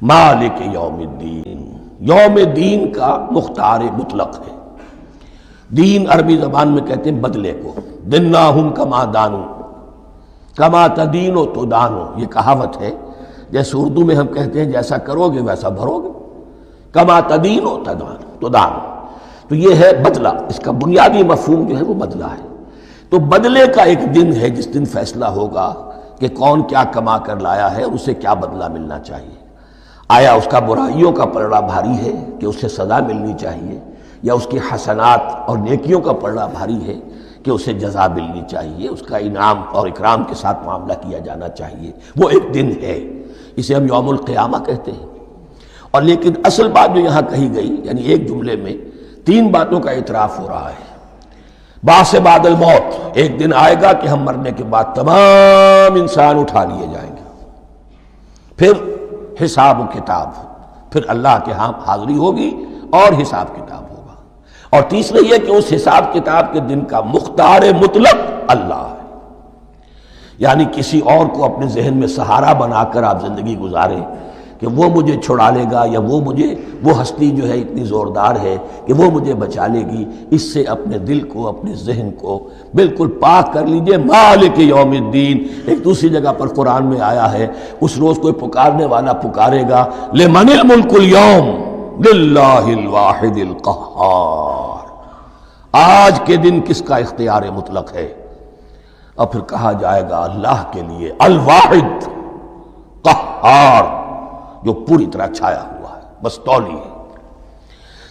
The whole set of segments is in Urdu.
مالک یوم الدین، یوم دین کا مختار مطلق ہے۔ دین عربی زبان میں کہتے ہیں بدلے کو، دناہم کما دانو کما تدینو تدانو، یہ کہاوت ہے۔ جیسے اردو میں ہم کہتے ہیں جیسا کرو گے ویسا بھرو گے، کما تدینو تدانو، تو یہ ہے بدلہ، اس کا بنیادی مفہوم جو ہے وہ بدلہ ہے۔ تو بدلے کا ایک دن ہے جس دن فیصلہ ہوگا کہ کون کیا کما کر لایا ہے اور اسے کیا بدلہ ملنا چاہیے۔ آیا اس کا برائیوں کا پلڑا بھاری ہے کہ اسے سزا ملنی چاہیے، یا اس کی حسنات اور نیکیوں کا پلڑا بھاری ہے کہ اسے جزا ملنی چاہیے، اس کا انعام اور اکرام کے ساتھ معاملہ کیا جانا چاہیے۔ وہ ایک دن ہے، اسے ہم یوم القیامہ کہتے ہیں۔ اور لیکن اصل بات جو یہاں کہی گئی، یعنی ایک جملے میں تین باتوں کا اعتراف ہو رہا ہے۔ بعث بعد الموت، ایک دن آئے گا کہ ہم مرنے کے بعد تمام انسان اٹھا لیے جائیں گے، پھر حساب و کتاب، پھر اللہ کے ہاں حاضری ہوگی اور حساب کتاب ہوگا۔ اور تیسرے یہ کہ اس حساب کتاب کے دن کا مختار مطلق اللہ ہے، یعنی کسی اور کو اپنے ذہن میں سہارا بنا کر آپ زندگی گزاریں کہ وہ مجھے چھڑا لے گا، یا وہ ہستی جو ہے اتنی زوردار ہے کہ وہ مجھے بچا لے گی، اس سے اپنے دل کو، اپنے ذہن کو بالکل پاک کر لیجئے۔ مالک یوم الدین، ایک دوسری جگہ پر قرآن میں آیا ہے، اس روز کوئی پکارنے والا پکارے گا لمن الملک اليوم للہ الواحد القہار، آج کے دن کس کا اختیار مطلق ہے؟ اور پھر کہا جائے گا اللہ کے لیے، الواحد قہار، جو پوری طرح چھایا ہوا ہے، بس تولی ہے۔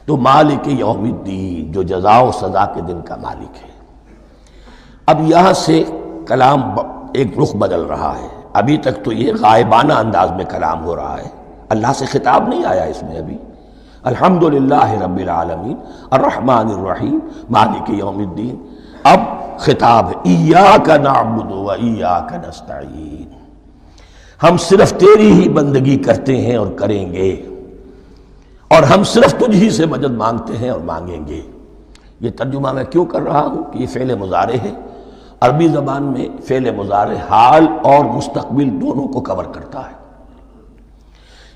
تو مالک یوم الدین، جو جزا و سزا کے دن کا مالک ہے۔ اب یہاں سے کلام ایک رخ بدل رہا ہے۔ ابھی تک تو یہ غائبانہ انداز میں کلام ہو رہا ہے، اللہ سے خطاب نہیں آیا اس میں ابھی۔ الحمدللہ رب العالمین الرحمن الرحیم مالک یوم الدین، اب خطاب ہے ایاک نعبد و ایاک نستعین، ہم صرف تیری ہی بندگی کرتے ہیں اور کریں گے، اور ہم صرف تجھ ہی سے مدد مانگتے ہیں اور مانگیں گے۔ یہ ترجمہ میں کیوں کر رہا ہوں کہ یہ فعل مضارع ہے۔ عربی زبان میں فعل مضارع حال اور مستقبل دونوں کو کور کرتا ہے۔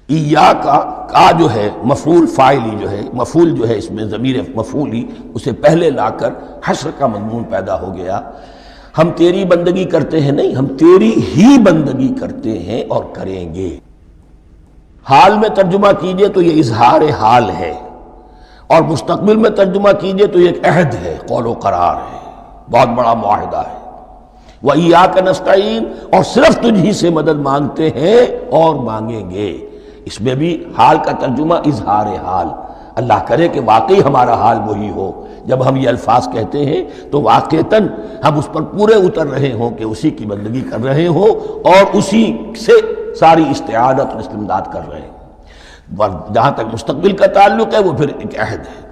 ایاک کا جو ہے مفعول فاعلی جو ہے، مفعول جو ہے اس میں ضمیر مفعولی، اسے پہلے لا کر حشر کا مضمون پیدا ہو گیا۔ ہم تیری بندگی کرتے ہیں نہیں، ہم تیری ہی بندگی کرتے ہیں اور کریں گے۔ حال میں ترجمہ کیجئے تو یہ اظہار حال ہے، اور مستقبل میں ترجمہ کیجئے تو یہ ایک عہد ہے، قول و قرار ہے، بہت بڑا معاہدہ ہے۔ وَإِيَّاكَ نَسْتَعِينُ، اور صرف تجھ ہی سے مدد مانگتے ہیں اور مانگیں گے۔ اس میں بھی حال کا ترجمہ اظہار حال، اللہ کرے کہ واقعی ہمارا حال وہی ہو، جب ہم یہ الفاظ کہتے ہیں تو واقعتاً ہم اس پر پورے اتر رہے ہوں کہ اسی کی بندگی کر رہے ہوں اور اسی سے ساری استعانت اور استمداد کر رہے ہیں۔ جہاں تک مستقبل کا تعلق ہے وہ پھر ایک عہد ہے۔